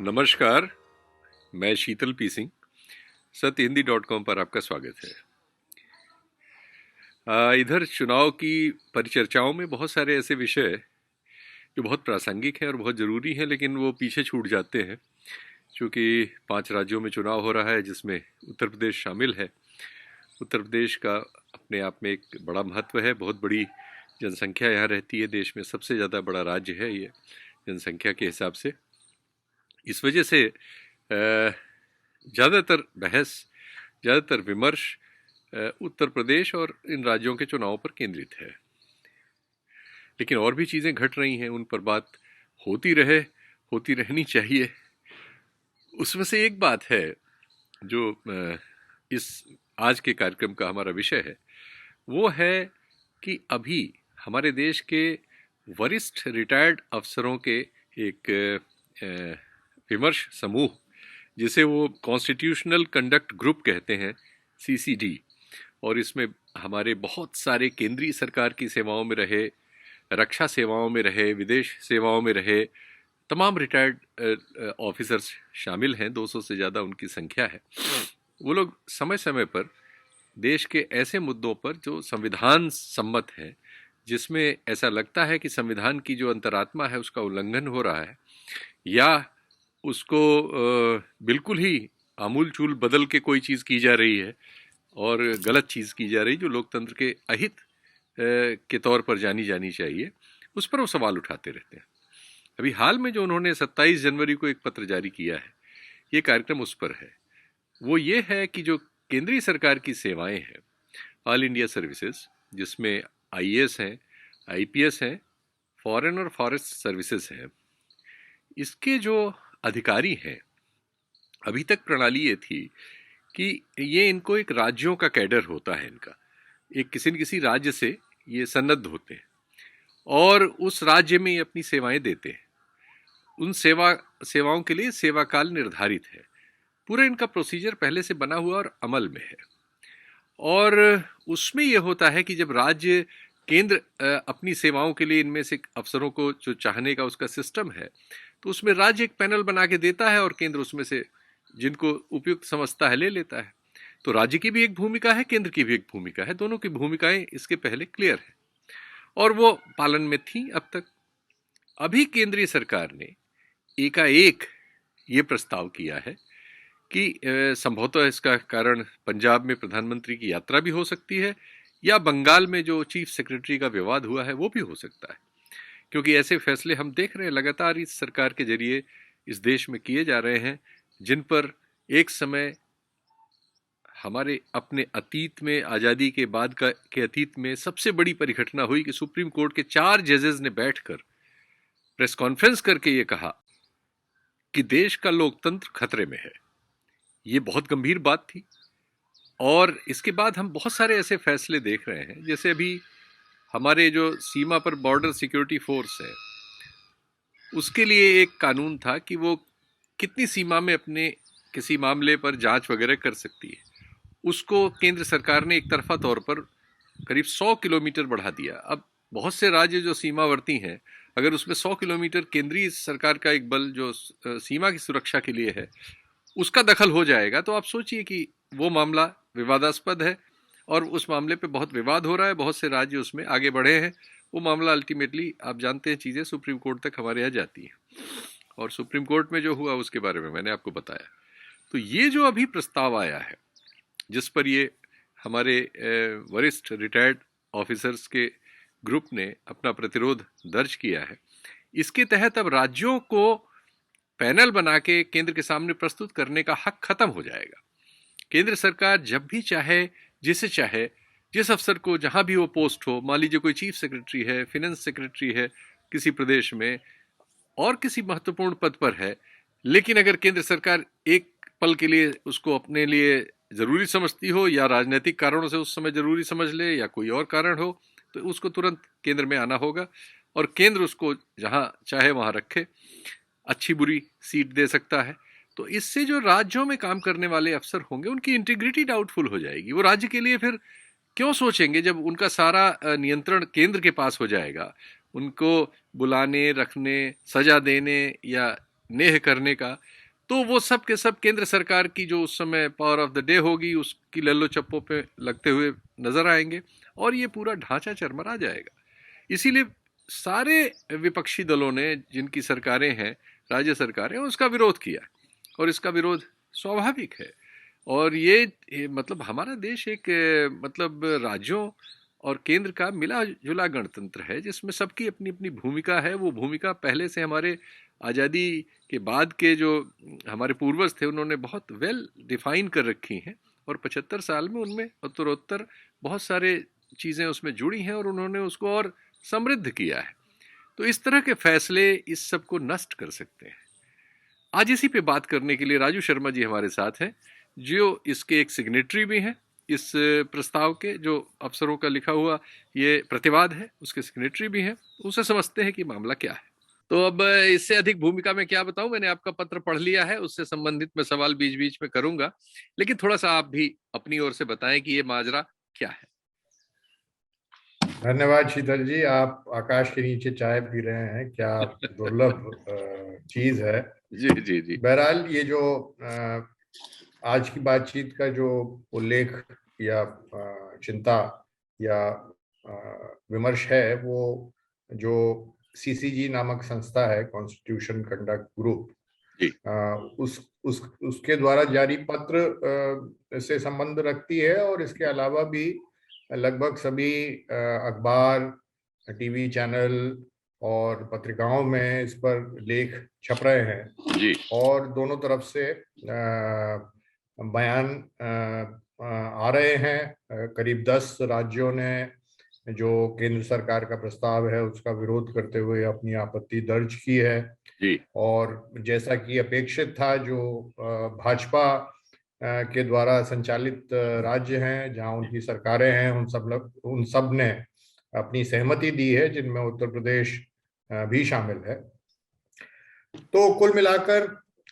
नमस्कार। मैं शीतल पी सिंह सत्यहिंदी.com पर आपका स्वागत है। इधर चुनाव की परिचर्चाओं में बहुत सारे ऐसे विषय जो बहुत प्रासंगिक हैं और बहुत ज़रूरी हैं, लेकिन वो पीछे छूट जाते हैं क्योंकि 5 राज्यों में चुनाव हो रहा है जिसमें उत्तर प्रदेश शामिल है। उत्तर प्रदेश का अपने आप में एक बड़ा महत्व है, बहुत बड़ी जनसंख्या यहाँ रहती है, देश में सबसे ज़्यादा बड़ा राज्य है ये जनसंख्या के हिसाब से। इस वजह से ज़्यादातर बहस, ज़्यादातर विमर्श उत्तर प्रदेश और इन राज्यों के चुनावों पर केंद्रित है। लेकिन और भी चीज़ें घट रही हैं, उन पर बात होती रहे, होती रहनी चाहिए। उसमें से एक बात है जो इस आज के कार्यक्रम का हमारा विषय है, वो है कि अभी हमारे देश के वरिष्ठ रिटायर्ड अफसरों के एक विमर्श समूह, जिसे वो कॉन्स्टिट्यूशनल कंडक्ट ग्रुप कहते हैं, CCD, और इसमें हमारे बहुत सारे केंद्रीय सरकार की सेवाओं में रहे, रक्षा सेवाओं में रहे, विदेश सेवाओं में रहे तमाम रिटायर्ड ऑफिसर्स शामिल हैं। 200 से ज़्यादा उनकी संख्या है। वो लोग समय समय पर देश के ऐसे मुद्दों पर जो संविधान सम्मत हैं, जिसमें ऐसा लगता है कि संविधान की जो अंतरात्मा है उसका उल्लंघन हो रहा है या उसको बिल्कुल ही आमूल चूल बदल के कोई चीज़ की जा रही है और गलत चीज़ की जा रही जो लोकतंत्र के अहित के तौर पर जानी चाहिए, उस पर वो सवाल उठाते रहते हैं। अभी हाल में जो उन्होंने 27 जनवरी को एक पत्र जारी किया है, ये कार्यक्रम उस पर है। वो ये है कि जो केंद्रीय सरकार की सेवाएं हैं, ऑल इंडिया सर्विसेज, जिसमें IAS हैं, IPS हैं, फॉरेन और फॉरेस्ट सर्विसेज हैं, इसके जो अधिकारी हैं, अभी तक प्रणाली ये थी कि ये इनको एक राज्यों का कैडर होता है, इनका एक किसी न किसी राज्य से ये सन्नद्ध होते हैं और उस राज्य में ये अपनी सेवाएं देते हैं। उन सेवाओं के लिए सेवा काल निर्धारित है। पूरा इनका प्रोसीजर पहले से बना हुआ और अमल में है। और उसमें यह होता है कि जब राज्य केंद्र अपनी सेवाओं के लिए इनमें से अफसरों को जो चाहने का उसका सिस्टम है, तो उसमें राज्य एक पैनल बना के देता है और केंद्र उसमें से जिनको उपयुक्त समझता है ले लेता है। तो राज्य की भी एक भूमिका है, केंद्र की भी एक भूमिका है, दोनों की भूमिकाएं इसके पहले क्लियर है और वो पालन में थी अब तक। अभी केंद्रीय सरकार ने एकाएक ये प्रस्ताव किया है कि संभवतः इसका कारण पंजाब में प्रधानमंत्री की यात्रा भी हो सकती है या बंगाल में जो चीफ सेक्रेटरी का विवाद हुआ है वो भी हो सकता है, क्योंकि ऐसे फैसले हम देख रहे हैं लगातार इस सरकार के जरिए इस देश में किए जा रहे हैं, जिन पर एक समय हमारे अपने अतीत में, आज़ादी के बाद के अतीत में सबसे बड़ी परिघटना हुई कि सुप्रीम कोर्ट के 4 जजेस ने बैठकर प्रेस कॉन्फ्रेंस करके ये कहा कि देश का लोकतंत्र खतरे में है। ये बहुत गंभीर बात थी। और इसके बाद हम बहुत सारे ऐसे फैसले देख रहे हैं, जैसे अभी हमारे जो सीमा पर बॉर्डर सिक्योरिटी फोर्स है, उसके लिए एक कानून था कि वो कितनी सीमा में अपने किसी मामले पर जांच वगैरह कर सकती है। उसको केंद्र सरकार ने एक तरफा तौर पर करीब 100 किलोमीटर बढ़ा दिया। अब बहुत से राज्य जो सीमावर्ती हैं, अगर उसमें 100 किलोमीटर केंद्रीय सरकार का एक बल जो सीमा की सुरक्षा के लिए है, उसका दखल हो जाएगा, तो आप सोचिए कि वो मामला विवादास्पद है और उस मामले पे बहुत विवाद हो रहा है, बहुत से राज्य उसमें आगे बढ़े हैं। वो मामला अल्टीमेटली आप जानते हैं, चीज़ें सुप्रीम कोर्ट तक हमारे यहाँ जाती हैं और सुप्रीम कोर्ट में जो हुआ उसके बारे में मैंने आपको बताया। तो ये जो अभी प्रस्ताव आया है, जिस पर ये हमारे वरिष्ठ रिटायर्ड ऑफिसर्स के ग्रुप ने अपना प्रतिरोध दर्ज किया है, इसके तहत अब राज्यों को पैनल बना के केंद्र के सामने प्रस्तुत करने का हक खत्म हो जाएगा। केंद्र सरकार जब भी चाहे, जिसे चाहे, जिस अफसर को जहां भी वो पोस्ट हो, मान लीजिए कोई चीफ सेक्रेटरी है, फिनेंस सेक्रेटरी है किसी प्रदेश में और किसी महत्वपूर्ण पद पर है, लेकिन अगर केंद्र सरकार एक पल के लिए उसको अपने लिए जरूरी समझती हो या राजनीतिक कारणों से उस समय जरूरी समझ ले या कोई और कारण हो, तो उसको तुरंत केंद्र में आना होगा और केंद्र उसको जहां चाहे वहां रखे, अच्छी बुरी सीट दे सकता है। तो इससे जो राज्यों में काम करने वाले अफसर होंगे उनकी इंटीग्रिटी डाउटफुल हो जाएगी। वो राज्य के लिए फिर क्यों सोचेंगे जब उनका सारा नियंत्रण केंद्र के पास हो जाएगा। उनको बुलाने, रखने, सजा देने या नेह करने का, तो वो सब के सब केंद्र सरकार की जो उस समय पावर ऑफ द डे होगी उसकी लल्लो चप्पों पे लगते हुए नजर आएंगे और ये पूरा ढांचा चरमरा जाएगा। इसीलिए सारे विपक्षी दलों ने, जिनकी सरकारें हैं, राज्य सरकारें, उसका विरोध किया और इसका विरोध स्वाभाविक है। और ये मतलब हमारा देश एक मतलब राज्यों और केंद्र का मिला जुला गणतंत्र है जिसमें सबकी अपनी अपनी भूमिका है। वो भूमिका पहले से हमारे आज़ादी के बाद के जो हमारे पूर्वज थे उन्होंने बहुत वेल डिफाइन कर रखी हैं और 75 साल में उनमें उत्तरोत्तर बहुत सारे चीज़ें उसमें जुड़ी हैं और उन्होंने उसको और समृद्ध किया है। तो इस तरह के फैसले इस सब को नष्ट कर सकते हैं। आज इसी पे बात करने के लिए राजू शर्मा जी हमारे साथ हैं, जो इसके एक सिग्नेटरी भी हैं। इस प्रस्ताव के जो अफसरों का लिखा हुआ ये प्रतिवाद है उसके सिग्नेटरी भी हैं। उनसे समझते हैं कि मामला क्या है। तो अब इससे अधिक भूमिका में क्या बताऊं, मैंने आपका पत्र पढ़ लिया है, उससे संबंधित मैं सवाल बीच बीच में करूंगा, लेकिन थोड़ा सा आप भी अपनी ओर से बताएं कि ये माजरा क्या है। धन्यवाद शीतल जी, आप आकाश के नीचे चाय पी रहे हैं, क्या दुर्लभ चीज है। जी जी जी। बहरहाल ये जो आज की बातचीत का जो उल्लेख या चिंता या विमर्श है, वो जो सीसीजी नामक संस्था है, कॉन्स्टिट्यूशन कंडक्ट ग्रुप, उसके द्वारा जारी पत्र से संबंध रखती है। और इसके अलावा भी लगभग सभी अखबार, टीवी चैनल और पत्रिकाओं में इस पर लेख छप रहे हैं जी। और दोनों तरफ से बयान आ रहे हैं। करीब 10 राज्यों ने जो केंद्र सरकार का प्रस्ताव है उसका विरोध करते हुए अपनी आपत्ति दर्ज की है जी। और जैसा कि अपेक्षित था, जो भाजपा के द्वारा संचालित राज्य हैं जहां उनकी सरकारें हैं, उन सब ने अपनी सहमति दी है, जिनमें उत्तर प्रदेश भी शामिल है। तो कुल मिलाकर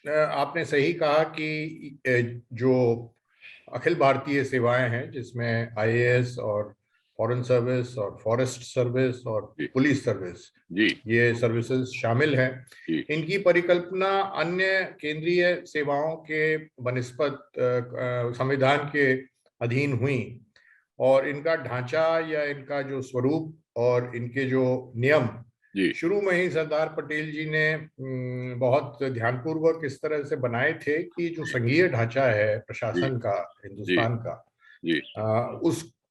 आपने सही कहा कि जो अखिल भारतीय सेवाएं हैं, जिसमें आईएएस और फॉरेन सर्विस और फॉरेस्ट सर्विस और पुलिस सर्विस, ये सर्विसेज शामिल हैं, इनकी परिकल्पना अन्य केंद्रीय सेवाओं के बनिस्पत संविधान के अधीन हुई और इनका ढांचा या इनका जो स्वरूप और इनके जो नियम शुरू में ही सरदार पटेल जी ने बहुत ध्यानपूर्वक इस तरह से बनाए थे कि जो संघीय ढांचा है प्रशासन का हिंदुस्तान का,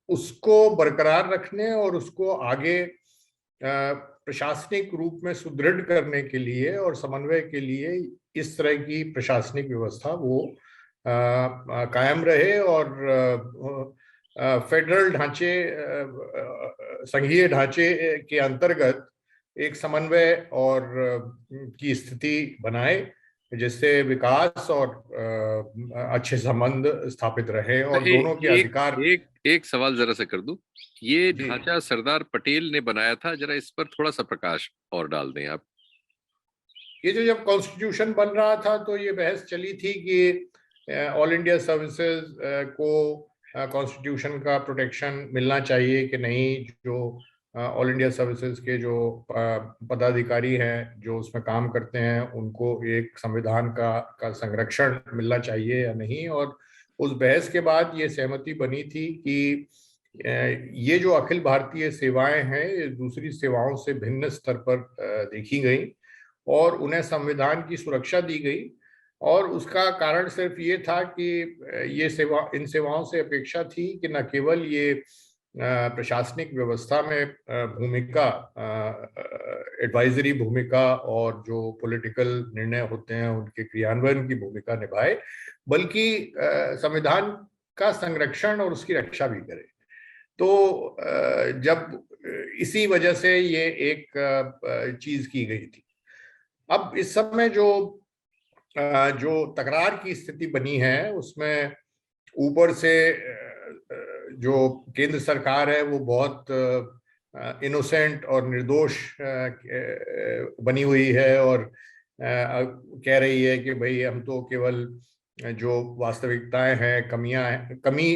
उसको बरकरार रखने और उसको आगे प्रशासनिक रूप में सुदृढ़ करने के लिए और समन्वय के लिए इस तरह की प्रशासनिक व्यवस्था वो कायम रहे और फेडरल ढांचे, संघीय ढांचे के अंतर्गत एक समन्वय और की स्थिति बनाए, जिससे विकास और अच्छे संबंध स्थापित रहे और दोनों के अधिकार। एक सवाल जरा सा कर दूं, ये ढांचा सरदार पटेल ने बनाया था, जरा इस पर थोड़ा सा प्रकाश और डाल दें आप। ये जो जब कॉन्स्टिट्यूशन बन रहा था तो ये बहस चली थी कि ऑल इंडिया सर्विसेज को कॉन्स्टिट्यूशन का प्रोटेक्शन मिलना चाहिए कि नहीं, जो ऑल इंडिया सर्विसेज के जो पदाधिकारी हैं जो उसमें काम करते हैं उनको एक संविधान का संरक्षण मिलना चाहिए या नहीं। और उस बहस के बाद ये सहमति बनी थी कि ये जो अखिल भारतीय सेवाएं हैं ये दूसरी सेवाओं से भिन्न स्तर पर देखी गई और उन्हें संविधान की सुरक्षा दी गई। और उसका कारण सिर्फ ये था कि ये इन सेवाओं से अपेक्षा थी कि न केवल ये प्रशासनिक व्यवस्था में भूमिका, एडवाइजरी भूमिका और जो पॉलिटिकल निर्णय होते हैं उनके क्रियान्वयन की भूमिका निभाए, बल्कि संविधान का संरक्षण और उसकी रक्षा भी करे। तो जब इसी वजह से ये एक चीज की गई थी। अब इस समय जो तकरार की स्थिति बनी है उसमें ऊपर से जो केंद्र सरकार है वो बहुत इनोसेंट और निर्दोष बनी हुई है और कह रही है कि भाई हम तो केवल जो वास्तविकताएं हैं, कमी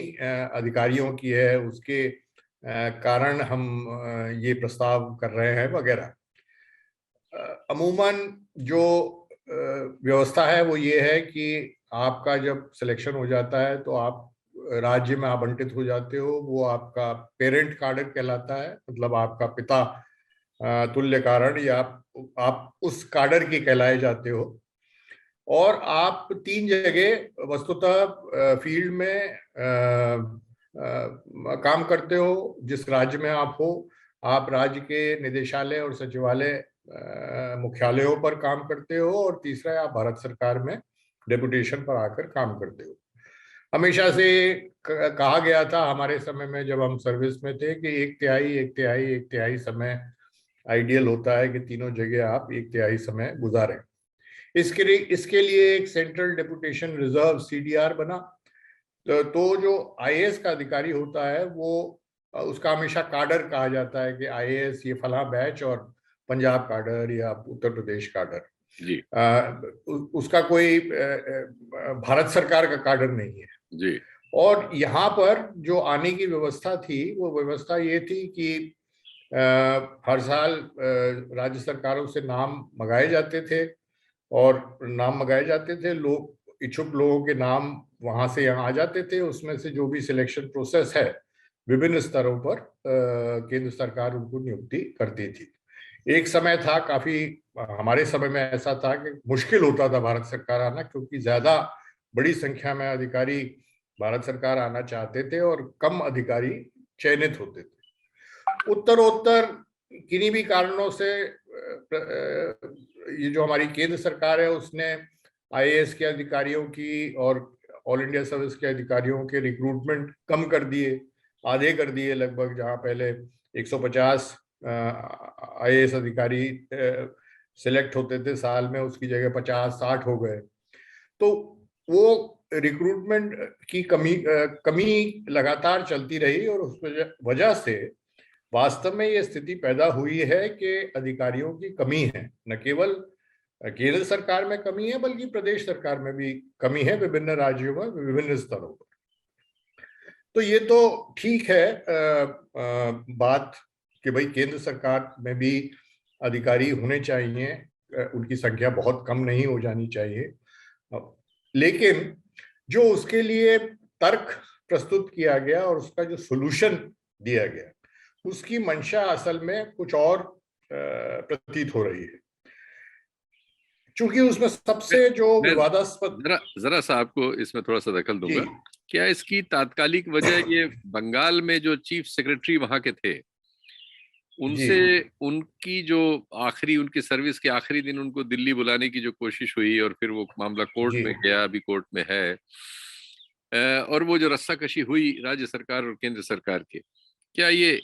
अधिकारियों की है, उसके कारण हम ये प्रस्ताव कर रहे हैं वगैरह। अमूमन जो व्यवस्था है वो ये है कि आपका जब सिलेक्शन हो जाता है तो आप राज्य में आवंटित हो जाते हो, वो आपका पेरेंट कार्डर कहलाता है, मतलब आपका पिता तुल्य कारण, या आप उस कार्डर के कहलाए जाते हो। और आप 3 जगह वस्तुतः फील्ड में काम करते हो जिस राज्य में आप हो। आप राज्य के निदेशालय और सचिवालय मुख्यालयों पर काम करते हो, और तीसरा है आप भारत सरकार में डेपुटेशन पर आकर काम करते हो। हमेशा से कहा गया था हमारे समय में जब हम सर्विस में थे कि 1/3 समय आइडियल होता है कि तीनों जगह आप 1/3 समय गुजारें। इसके लिए एक सेंट्रल डेपुटेशन रिजर्व CDR बना। तो जो IAS का अधिकारी होता है वो उसका हमेशा कार्डर कहा जाता है कि IAS ये फला बैच और पंजाब कार्डर या उत्तर प्रदेश कार्डर जी उसका कोई भारत सरकार का कार्डर नहीं है जी। और यहाँ पर जो आने की व्यवस्था थी वो व्यवस्था ये थी कि हर साल राज्य सरकारों से नाम मंगाए जाते थे, और नाम मंगाए जाते थे, लोग इच्छुक लोगों के नाम वहां से यहाँ आ जाते थे। उसमें से जो भी सिलेक्शन प्रोसेस है विभिन्न स्तरों पर केंद्र सरकार उनको नियुक्ति करती थी। एक समय था, काफी हमारे समय में ऐसा था कि मुश्किल होता था भारत सरकार आना, क्योंकि ज्यादा बड़ी संख्या में अधिकारी भारत सरकार आना चाहते थे और कम अधिकारी चयनित होते थे। उत्तरोत्तर किन्हीं भी कारणों से ये जो हमारी केंद्र सरकार है उसने IAS के अधिकारियों की और ऑल इंडिया सर्विस के अधिकारियों के रिक्रूटमेंट कम कर दिए, आधे कर दिए लगभग। जहां पहले 150 IAS अधिकारी सिलेक्ट होते थे साल में, उसकी जगह 50-60 हो गए। तो वो रिक्रूटमेंट की कमी लगातार चलती रही, और उस वजह से वास्तव में ये स्थिति पैदा हुई है कि अधिकारियों की कमी है। न केवल केंद्र सरकार में कमी है बल्कि प्रदेश सरकार में भी कमी है, विभिन्न राज्यों में विभिन्न स्तरों पर। तो ये तो ठीक है बात कि भाई केंद्र सरकार में भी अधिकारी होने चाहिए, उनकी संख्या बहुत कम नहीं हो जानी चाहिए। लेकिन जो उसके लिए तर्क प्रस्तुत किया गया और उसका जो सॉल्यूशन दिया गया, उसकी मंशा असल में कुछ और प्रतीत हो रही है। चूंकि उसमें सबसे जो विवादास्पद, जरा सा आपको इसमें थोड़ा सा दखल दूंगा। क्या इसकी तात्कालिक वजह ये बंगाल में जो चीफ सेक्रेटरी वहां के थे उनसे उनकी जो उनकी सर्विस के आखिरी दिन उनको दिल्ली बुलाने की जो कोशिश हुई और फिर वो मामला कोर्ट में गया, अभी कोर्ट में है, और वो जो रस्साकशी हुई राज्य सरकार और केंद्र सरकार के, क्या ये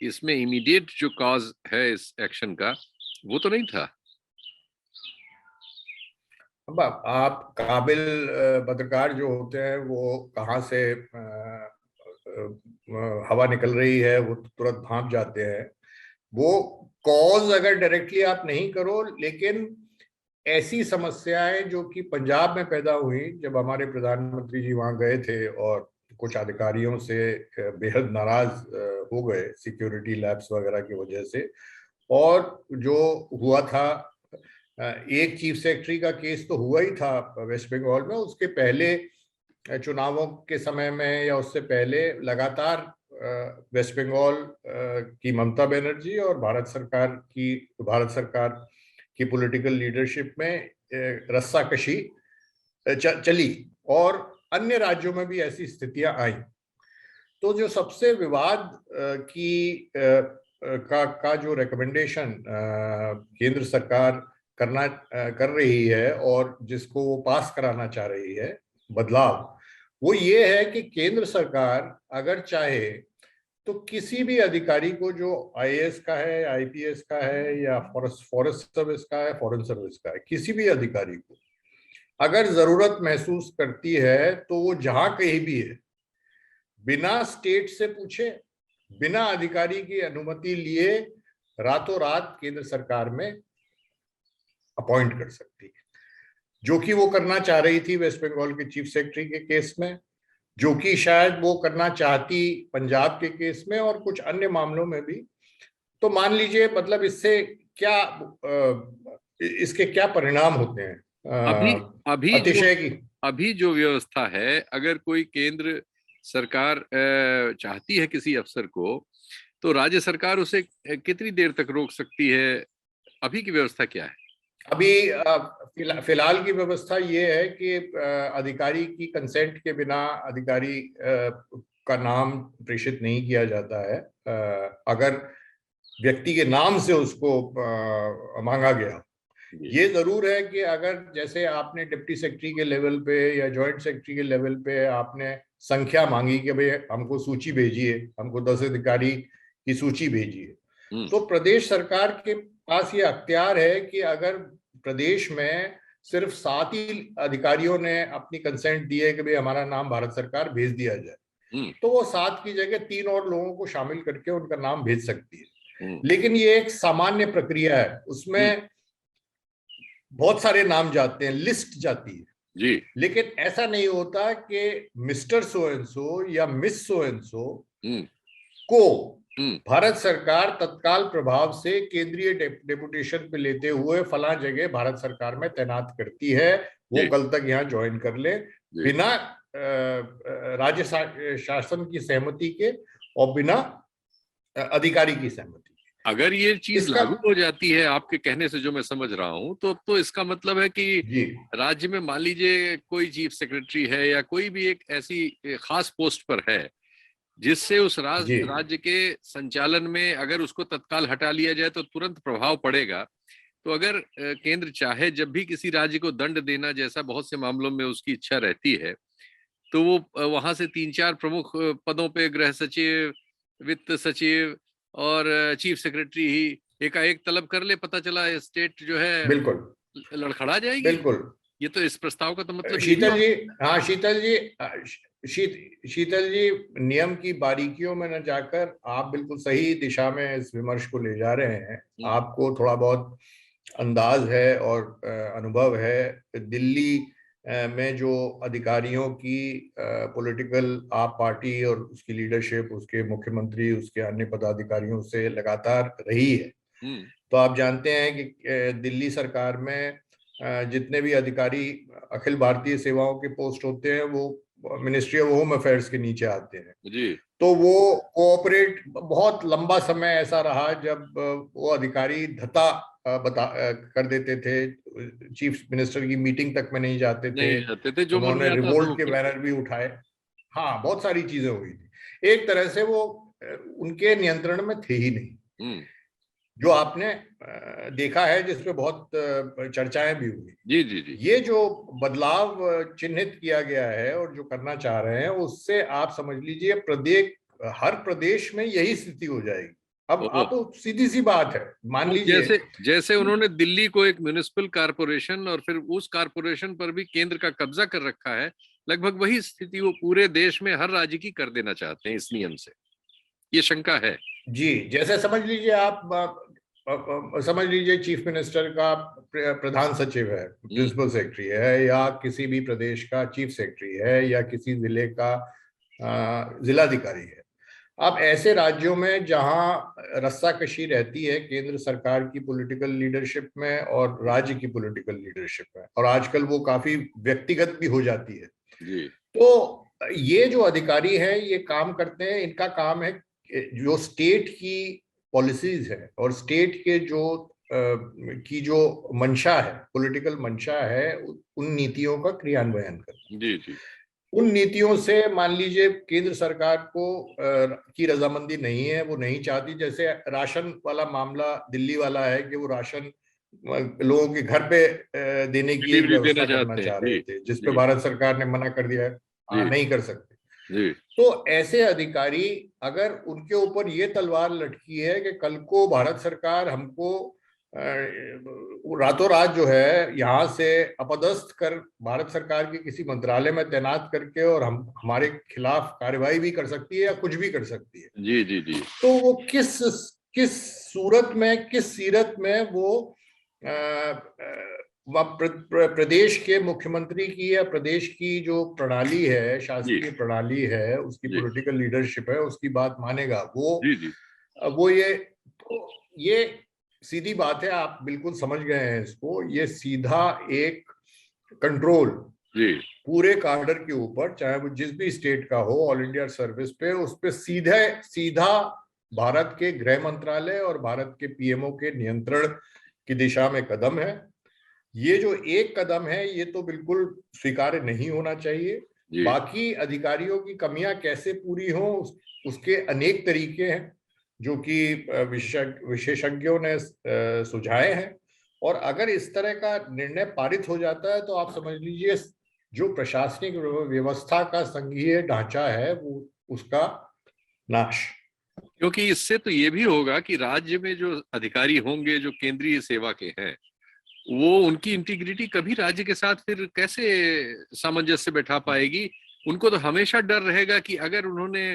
इसमें इमीडिएट जो कॉज है इस एक्शन का वो तो नहीं था? अब आप काबिल पत्रकार जो होते हैं वो कहाँ से हवा निकल रही है वो तुरंत भांप जाते हैं। वो कॉज अगर डायरेक्टली आप नहीं करो, लेकिन ऐसी समस्याएं जो कि पंजाब में पैदा हुई जब हमारे प्रधानमंत्री जी वहां गए थे और कुछ अधिकारियों से बेहद नाराज हो गए सिक्योरिटी लैब्स वगैरह की वजह से, और जो हुआ था, एक चीफ सेक्रेटरी का केस तो हुआ ही था वेस्ट बंगाल में, उसके पहले चुनावों के समय में या उससे पहले लगातार वेस्ट बंगाल की ममता बनर्जी और भारत सरकार की पॉलिटिकल लीडरशिप में रस्साकशी चली, और अन्य राज्यों में भी ऐसी स्थितियां आई। तो जो सबसे विवाद का जो रिकमेंडेशन केंद्र सरकार कर रही है और जिसको वो पास कराना चाह रही है बदलाव, वो ये है कि केंद्र सरकार अगर चाहे तो किसी भी अधिकारी को जो IAS का है, IPS का है, या फॉरेस्ट सर्विस का है, फॉरेन सर्विस का है, किसी भी अधिकारी को अगर जरूरत महसूस करती है तो वो जहां कहीं भी है, बिना स्टेट से पूछे, बिना अधिकारी की अनुमति लिए, रातों रात केंद्र सरकार में अपॉइंट कर सकती है। जो कि वो करना चाह रही थी वेस्ट बंगाल के चीफ सेक्रेटरी के केस में, जो कि शायद वो करना चाहती पंजाब के केस में और कुछ अन्य मामलों में भी। तो मान लीजिए, मतलब इससे क्या इसके क्या परिणाम होते हैं? अभी अभी जो अतिशय की। अभी जो व्यवस्था है, अगर कोई केंद्र सरकार चाहती है किसी अफसर को, तो राज्य सरकार उसे कितनी देर तक रोक सकती है? अभी की व्यवस्था क्या है? अभी फिलहाल की व्यवस्था ये है कि अधिकारी की कंसेंट के बिना अधिकारी का नाम प्रेषित नहीं किया जाता है। अगर व्यक्ति के नाम से उसको मांगा गया। ये जरूर है कि अगर जैसे आपने डिप्टी सेक्रेटरी के लेवल पे या जॉइंट सेक्रेटरी के लेवल पे आपने संख्या मांगी कि भाई हमको सूची भेजिए, हमको 10 अधिकारी की सूची भेजिए, तो प्रदेश सरकार के पास ये अख्तियार है कि अगर प्रदेश में सिर्फ 7 ही अधिकारियों ने अपनी कंसेंट दी है कि भाई हमारा नाम भारत सरकार भेज दिया जाए, तो वो 7 की जगह 3 और लोगों को शामिल करके उनका नाम भेज सकती है। लेकिन ये एक सामान्य प्रक्रिया है, उसमें बहुत सारे नाम जाते हैं, लिस्ट जाती है जी। लेकिन ऐसा नहीं होता कि मिस्टर सो एंड सो या मिस सो एंड सो को भारत सरकार तत्काल प्रभाव से केंद्रीय डेपुटेशन पे लेते हुए फला जगह भारत सरकार में तैनात करती है, वो कल तक यहाँ ज्वाइन कर ले बिना राज्य शासन की सहमति के और बिना अधिकारी की सहमति। अगर ये चीज लागू हो जाती है आपके कहने से, जो मैं समझ रहा हूं, तो इसका मतलब है कि राज्य में मान लीजिए कोई चीफ सेक्रेटरी है या कोई भी एक ऐसी खास पोस्ट पर है जिससे उस राज्य के संचालन में अगर उसको तत्काल हटा लिया जाए तो तुरंत प्रभाव पड़ेगा। तो अगर केंद्र चाहे जब भी किसी राज्य को दंड देना, जैसा बहुत से मामलों में उसकी इच्छा रहती है, तो वो वहां से 3-4 प्रमुख पदों पे, गृह सचिव, वित्त सचिव और चीफ सेक्रेटरी ही एकाएक तलब कर ले, पता चला स्टेट जो है बिल्कुल लड़खड़ा जाएगी। बिल्कुल। ये तो इस प्रस्ताव का तो मतलब शीतल जी, हाँ शीतल जी, नियम की बारीकियों में न जाकर आप बिल्कुल सही दिशा में इस विमर्श को ले जा रहे हैं। आपको थोड़ा बहुत अंदाज है और अनुभव है। दिल्ली में जो अधिकारियों की पॉलिटिकल आप पार्टी और उसकी लीडरशिप, उसके मुख्यमंत्री, उसके अन्य पदाधिकारियों से लगातार रही है, तो आप जानते हैं कि दिल्ली सरकार में जितने भी अधिकारी अखिल भारतीय सेवाओं के पोस्ट होते हैं वो मिनिस्ट्री ऑफ होम अफेयर्स के नीचे आते हैं जी। तो वो कोऑपरेट, बहुत लंबा समय ऐसा रहा जब वो अधिकारी धता कर देते थे, चीफ मिनिस्टर की मीटिंग तक में नहीं जाते थे, जो उन्होंने रिवोल्ट के बैनर भी उठाए। हाँ, बहुत सारी चीजें हुई थी। एक तरह से वो उनके नियंत्रण में थे ही नहीं, जो आपने देखा है, जिसपे बहुत चर्चाएं भी हुई। जी जी जी। ये जो बदलाव चिन्हित किया गया है और जो करना चाह रहे हैं, उससे आप समझ लीजिए हर प्रदेश में यही स्थिति हो जाएगी। अब आप सीधी सी बात है, मान लीजिए जैसे उन्होंने दिल्ली को एक म्युनिसिपल कारपोरेशन और फिर उस कारपोरेशन पर भी केंद्र का कब्जा कर रखा है, लगभग वही स्थिति वो पूरे देश में हर राज्य की कर देना चाहते हैं इस नियम से। ये शंका है जी। जैसे समझ लीजिए समझ लीजिए चीफ मिनिस्टर का प्रधान सचिव है, प्रिंसिपल सेक्रेटरी है, या किसी भी प्रदेश का चीफ सेक्रेटरी है, या किसी जिले का जिलाधिकारी है। अब ऐसे राज्यों में जहां रस्साकशी रहती है केंद्र सरकार की पॉलिटिकल लीडरशिप में और राज्य की पॉलिटिकल लीडरशिप में, और आजकल वो काफी व्यक्तिगत भी हो जाती है जी। तो ये जो अधिकारी हैं ये काम करते हैं, इनका काम है जो स्टेट की पॉलिसीज है और स्टेट के जो मंशा है, पॉलिटिकल मंशा है, उन नीतियों का क्रियान्वयन करना। जी जी। उन नीतियों से मान लीजिए केंद्र सरकार को की रजामंदी नहीं है, वो नहीं चाहती। जैसे राशन वाला मामला दिल्ली वाला है कि वो राशन लोगों के घर पे देने की एक व्यवस्था करना चाह रहे थे, जिसपे भारत सरकार ने मना कर दिया है, नहीं कर सकते। तो ऐसे अधिकारी, अगर उनके ऊपर ये तलवार लटकी है कि कल को भारत सरकार हमको रातों रात जो है यहाँ से अपदस्थ कर भारत सरकार के किसी मंत्रालय में तैनात करके और हमारे खिलाफ कार्रवाई भी कर सकती है या कुछ भी कर सकती है। जी जी जी। तो वो किस सूरत में, किस सीरत में वो प्रदेश के मुख्यमंत्री की या प्रदेश की जो प्रणाली है, शासकीय प्रणाली है, उसकी पॉलिटिकल लीडरशिप है, उसकी बात मानेगा वो ये सीधी बात है, आप बिल्कुल समझ गए हैं इसको। ये सीधा एक कंट्रोल जी पूरे कार्डर के ऊपर, चाहे वो जिस भी स्टेट का हो, ऑल इंडिया सर्विस पे, उस पे सीधे सीधा भारत के गृह मंत्रालय और भारत के पीएमओ के नियंत्रण की दिशा में कदम है। ये जो एक कदम है ये तो बिल्कुल स्वीकार्य नहीं होना चाहिए। जी बाकी अधिकारियों की कमियां कैसे पूरी हो उसके अनेक तरीके हैं जो कि विशेषज्ञों ने सुझाए हैं। और अगर इस तरह का निर्णय पारित हो जाता है तो आप समझ लीजिए जो प्रशासनिक व्यवस्था का संघीय ढांचा है वो उसका नाश। क्योंकि इससे तो ये भी होगा कि राज्य में जो अधिकारी होंगे जो केंद्रीय सेवा के हैं, वो उनकी इंटीग्रिटी कभी राज्य के साथ फिर कैसे सामंजस्य बैठा पाएगी। उनको तो हमेशा डर रहेगा कि अगर उन्होंने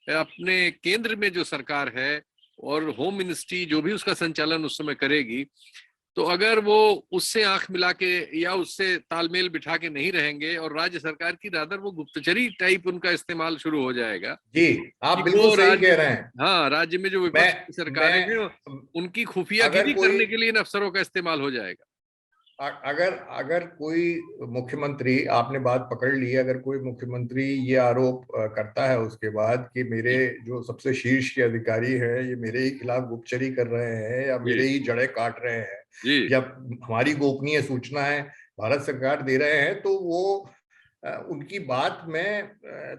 अपने केंद्र में जो सरकार है और होम मिनिस्ट्री जो भी उसका संचालन उस समय करेगी, तो अगर वो उससे आंख मिला के या उससे तालमेल बिठा के नहीं रहेंगे और राज्य सरकार की रादर वो गुप्तचरी टाइप उनका इस्तेमाल शुरू हो जाएगा जी, आप कि बिल्कुल वो सही कह राज्य, रहे हैं। हाँ, राज्य में जो मैं विपक्ष की सरकारें मैं हैं उनकी खुफियागिरी अगर कोई करने के लिए इन अफसरों का इस्तेमाल हो जाएगा। अगर अगर कोई मुख्यमंत्री, आपने बात पकड़ ली, अगर कोई मुख्यमंत्री ये आरोप करता है उसके बाद कि मेरे जी जो सबसे शीर्ष के अधिकारी हैं ये मेरे ही खिलाफ गुप्तचरी कर रहे हैं या जी मेरे ही जड़ें काट रहे हैं जी या हमारी गोपनीय सूचनाएं भारत सरकार दे रहे हैं, तो वो उनकी बात में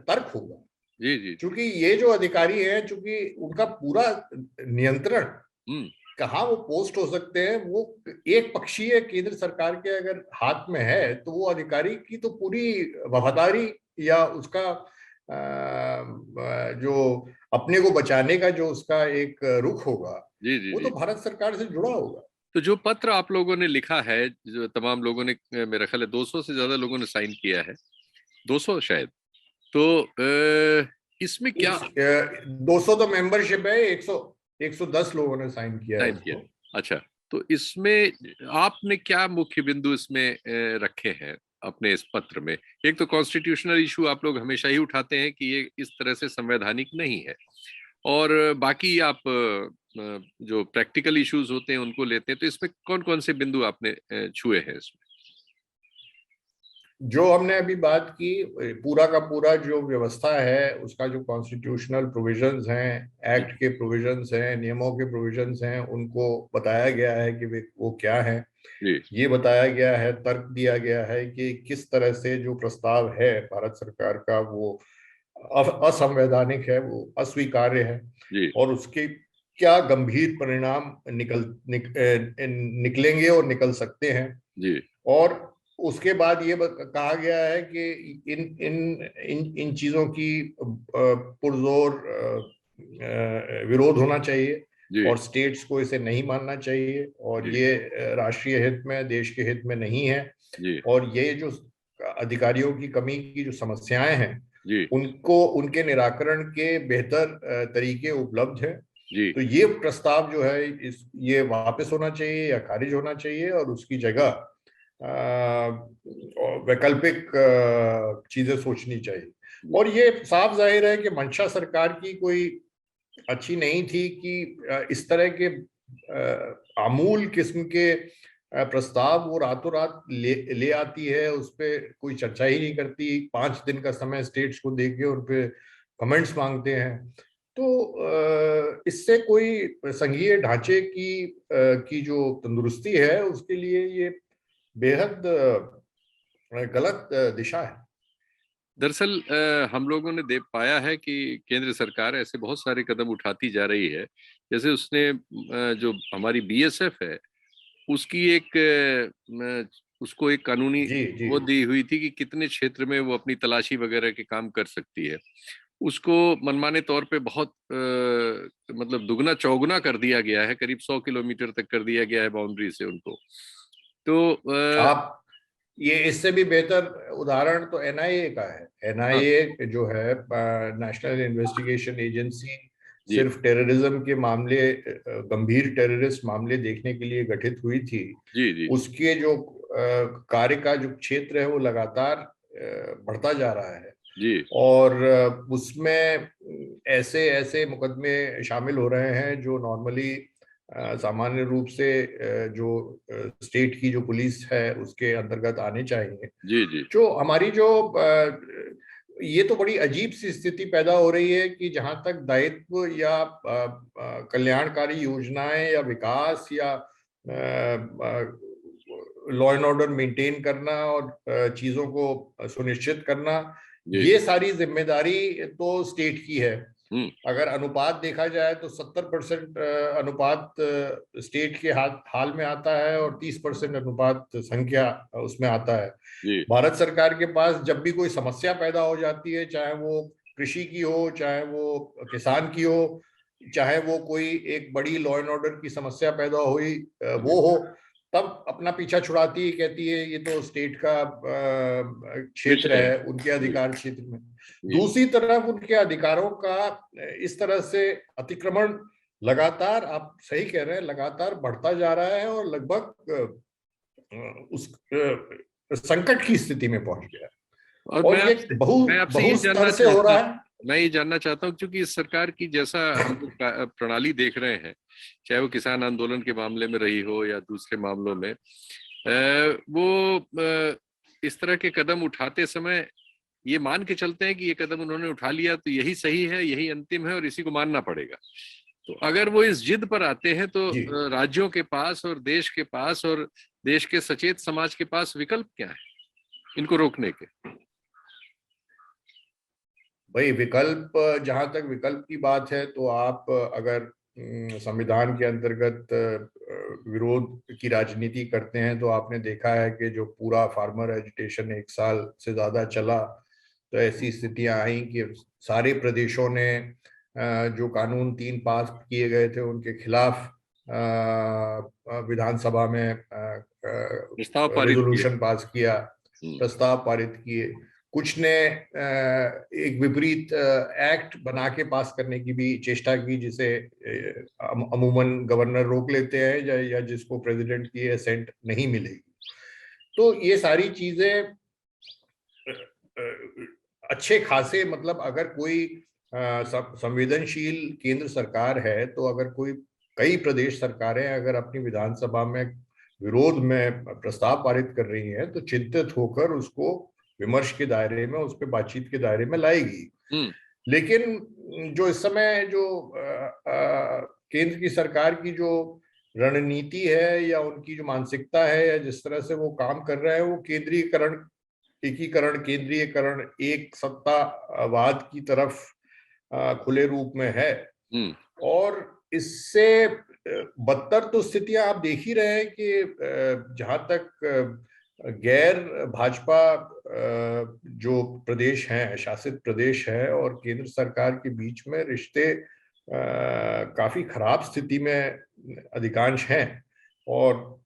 तर्क होगा। जी जी जी। क्योंकि ये जो अधिकारी हैं, चूंकि उनका पूरा नियंत्रण हम्म। कहाँ वो पोस्ट हो सकते हैं, वो एक पक्षीय केंद्र सरकार के अगर हाथ में है तो वो अधिकारी की तो पूरी वफादारी या उसका जो अपने को बचाने का जो उसका एक रुख होगा जी जी वो जी। तो भारत सरकार से जुड़ा होगा। तो जो पत्र आप लोगों ने लिखा है, जो तमाम लोगों ने, मेरा ख्याल है 200 से ज्यादा लोगों ने साइन किया है, 200 शायद, तो इसमें क्या 200 तो मेंबरशिप है, 110 लोगों ने साइन किया है साइन किया? उसको। अच्छा, तो इसमें आपने क्या मुख्य बिंदु इसमें रखे हैं अपने इस पत्र में? एक तो कॉन्स्टिट्यूशनल इशू आप लोग हमेशा ही उठाते हैं कि ये इस तरह से संवैधानिक नहीं है, और बाकी आप जो प्रैक्टिकल इश्यूज होते हैं उनको लेते हैं। तो इसमें कौन कौन से बिंदु आपने छुए हैं इसमें? जो हमने अभी बात की, पूरा का पूरा जो व्यवस्था है उसका जो कॉन्स्टिट्यूशनल प्रोविजंस हैं, जी एक्ट के प्रोविजंस हैं, नियमों के प्रोविजंस हैं, उनको बताया गया है कि वो क्या है। जी ये बताया गया है, तर्क दिया गया है कि किस तरह से जो प्रस्ताव है भारत सरकार का वो असंवैधानिक है, वो अस्वीकार्य है जी और उसके क्या गंभीर परिणाम निकलेंगे और निकल सकते हैं। जी और उसके बाद ये कहा गया है कि इन इन इन इन चीजों की पुरजोर विरोध होना चाहिए जी और स्टेट्स को इसे नहीं मानना चाहिए और जी ये राष्ट्रीय हित में, देश के हित में नहीं है। जी और ये जो अधिकारियों की कमी की जो समस्याएं हैं जी उनको, उनके निराकरण के बेहतर तरीके उपलब्ध हैं। जी तो ये प्रस्ताव जो है ये वापस होना चाहिए या खारिज होना चाहिए और उसकी जगह वैकल्पिक चीजें सोचनी चाहिए। जी और ये साफ जाहिर है कि मंशा सरकार की कोई अच्छी नहीं थी कि इस तरह के आमूल किस्म के प्रस्ताव वो रातों रात ले आती है, उस पर कोई चर्चा ही नहीं करती, 5 दिन का समय स्टेट्स को देके उन पे कमेंट्स मांगते हैं। तो इससे कोई संघीय ढांचे की जो तंदुरुस्ती है उसके लिए ये बेहद गलत दिशा है। दरअसल हम लोगों ने देख पाया है कि केंद्र सरकार ऐसे बहुत सारे कदम उठाती जा रही है। जैसे उसने जो हमारी बीएसएफ है उसकी एक उसको एक कानूनी जी जी वो दी हुई थी कि कितने क्षेत्र में वो अपनी तलाशी वगैरह के काम कर सकती है। उसको मनमाने तौर पे बहुत मतलब दुगना चौगुना कर दिया गया है, करीब 100 किलोमीटर तक कर दिया गया है बाउंड्री से उनको। तो आप, ये इससे भी बेहतर उदाहरण तो एनआईए का है। हाँ एनआईए जो है नेशनल इन्वेस्टिगेशन एजेंसी, जी सिर्फ टेररिज्म के मामले, गंभीर टेररिस्ट मामले देखने के लिए गठित हुई थी। जी जी उसके जो कार्य का जो क्षेत्र है वो लगातार बढ़ता जा रहा है जी और उसमें ऐसे ऐसे मुकदमे शामिल हो रहे हैं जो नॉर्मली सामान्य रूप से जो स्टेट की जो पुलिस है उसके अंतर्गत आने चाहिए। जी जी। जो हमारी जो ये तो बड़ी अजीब सी स्थिति पैदा हो रही है कि जहां तक दायित्व या कल्याणकारी योजनाएं या विकास या लॉ एंड ऑर्डर मेंटेन करना और चीजों को सुनिश्चित करना, जी ये सारी जिम्मेदारी तो स्टेट की है। हम्म। अगर अनुपात देखा जाए तो 70% अनुपात स्टेट के हाल में आता है और 30% अनुपात संख्या उसमें आता है। जी भारत सरकार के पास जब भी कोई समस्या पैदा हो जाती है, चाहे वो कृषि की हो, चाहे वो किसान की हो, चाहे वो कोई एक बड़ी लॉ एंड ऑर्डर की समस्या पैदा हुई वो हो, तब अपना पीछा छुड़ाती है, कहती है ये तो स्टेट का क्षेत्र विषय है। है, उनके जी अधिकार क्षेत्र में। जी दूसरी तरफ उनके अधिकारों का इस तरह से अतिक्रमण लगातार, आप सही कह रहे हैं, लगातार बढ़ता जा रहा है और लगभग उस संकट की स्थिति में पहुंच गया है। और और ये मैं आपसे ये बहु जानना स्तर से हो चाहता रहा है। मैं ये जानना चाहता हूँ, क्योंकि इस सरकार की जैसा हम लोग प्रणाली देख रहे हैं, चाहे वो किसान आंदोलन के मामले में रही हो या दूसरे मामलों में, वो इस तरह के कदम उठाते समय ये मान के चलते हैं कि ये कदम उन्होंने उठा लिया तो यही सही है, यही अंतिम है और इसी को मानना पड़ेगा। तो अगर वो इस जिद पर आते हैं तो जी राज्यों के पास और देश के पास और देश के सचेत समाज के पास विकल्प क्या है इनको रोकने के? भाई, विकल्प, जहां तक विकल्प की बात है तो आप अगर संविधान के अंतर्गत विरोध की राजनीति करते हैं तो आपने देखा है कि जो पूरा फार्मर एजिटेशन 1 साल से ज्यादा चला, तो ऐसी स्थितियां आई कि सारे प्रदेशों ने जो कानून 3 पास किए गए थे उनके खिलाफ विधानसभा में प्रस्ताव पारित किए। रेजोल्यूशन पास किया, हम्म। प्रस्ताव पारित किए। कुछ ने एक विपरीत एक्ट बना के पास करने की भी चेष्टा की, जिसे अमूमन गवर्नर रोक लेते हैं या जिसको प्रेसिडेंट की असेंट नहीं मिलेगी। तो ये सारी चीजें अच्छे खासे, मतलब अगर कोई संवेदनशील केंद्र सरकार है, तो अगर कोई, कई प्रदेश सरकारें अगर अपनी विधानसभा में विरोध में प्रस्ताव पारित कर रही हैं तो चिंतित होकर उसको विमर्श के दायरे में, उस पर बातचीत के दायरे में लाएगी। लेकिन जो इस समय जो केंद्र की सरकार की जो रणनीति है या उनकी जो मानसिकता है या जिस तरह से वो काम कर रहे हैं, वो केंद्रीयकरण, एकीकरण, केंद्रीयकरण, एक सत्तावाद की तरफ खुले रूप में है। और इससे बदतर तो स्थितियां आप देख ही रहे हैं कि जहां तक गैर भाजपा जो प्रदेश हैं, शासित प्रदेश है, और केंद्र सरकार के बीच में रिश्ते काफी खराब स्थिति में अधिकांश हैं। और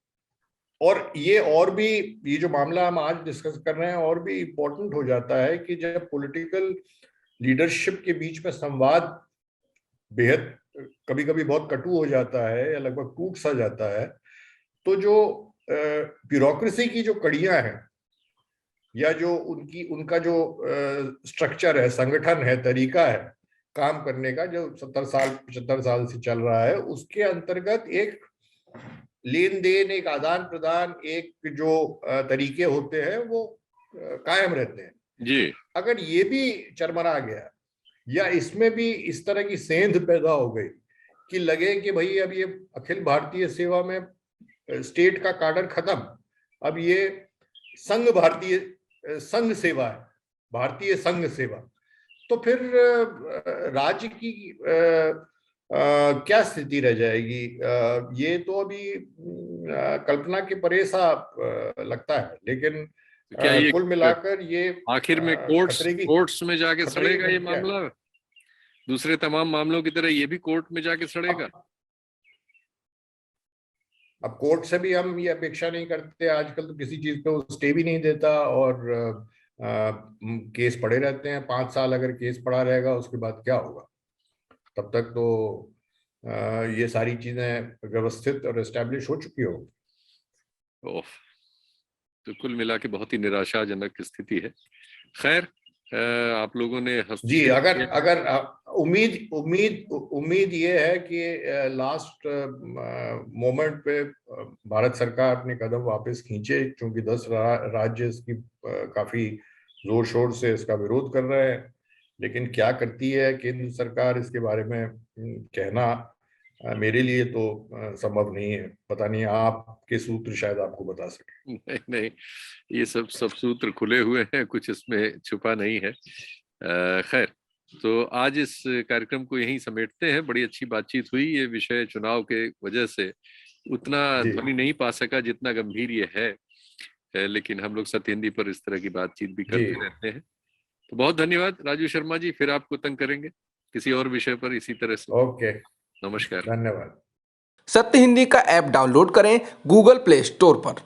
ये और भी, ये जो मामला हम आज डिस्कस कर रहे हैं और भी इम्पोर्टेंट हो जाता है कि जब पॉलिटिकल लीडरशिप के बीच में संवाद बेहद कभी कभी बहुत कटु हो जाता है या लगभग टूट सा जाता है, तो जो ब्यूरोक्रेसी की जो कड़ियां हैं या जो उनका जो स्ट्रक्चर है, संगठन है, तरीका है काम करने का, जो 70 साल 75 साल से चल रहा है, उसके अंतर्गत एक लेन देन, एक आदान प्रदान, एक जो तरीके होते हैं वो कायम रहते हैं जी। अगर ये भी चरमरा गया या इसमें भी इस तरह की सेंध पैदा हो गई कि लगे कि भाई अब ये अखिल भारतीय सेवा में स्टेट का काडर खत्म, अब ये संघ भारतीय संघ सेवा है, भारतीय संघ सेवा, तो फिर राज्य की क्या स्थिति रह जाएगी? ये तो अभी कल्पना के परे सा लगता है। लेकिन तो क्या ये कुल मिलाकर ये आखिर में कोर्ट्स में जाके खतरे की सड़ेगा ये घंटियां हैं। मामला? दूसरे तमाम मामलों की तरह ये भी कोर्ट में जाके सड़ेगा? अब कोर्ट से भी हम ये अपेक्षा नहीं करते, आजकल तो किसी चीज पे वो स्टे भी नहीं देता और केस पड़े रहते हैं। 5 साल अगर केस पड़ा रहेगा उसके बाद क्या होगा? तब तक तो ये सारी चीजें व्यवस्थित और एस्टेब्लिश हो चुकी होगी। ओह, तो कुल मिला के बहुत ही निराशाजनक स्थिति है। खैर, आप लोगों ने जी, हस्तक्षेप अगर किया? अगर उम्मीद ये है कि लास्ट मोमेंट पे भारत सरकार अपने कदम वापस खींचे, क्योंकि 10 राज्य इसकी काफी जोर शोर से इसका विरोध कर रहे हैं। लेकिन क्या करती है केंद्र सरकार, इसके बारे में कहना मेरे लिए तो संभव नहीं है। पता नहीं, आपके सूत्र शायद आपको बता सके। नहीं नहीं, ये सब सूत्र खुले हुए हैं, कुछ इसमें छुपा नहीं है। खैर, तो आज इस कार्यक्रम को यहीं समेटते हैं। बड़ी अच्छी बातचीत हुई। ये विषय चुनाव के वजह से उतना जी, ध्वनि नहीं पा सका जितना गंभीर ये है, लेकिन हम लोग सत्य हिंदी पर इस तरह की बातचीत भी जी, करते रहते हैं। तो बहुत धन्यवाद राजू शर्मा जी, फिर आपको तंग करेंगे किसी और विषय पर इसी तरह से। ओके, नमस्कार। धन्यवाद। सत्य हिंदी का ऐप डाउनलोड करें गूगल प्ले स्टोर पर।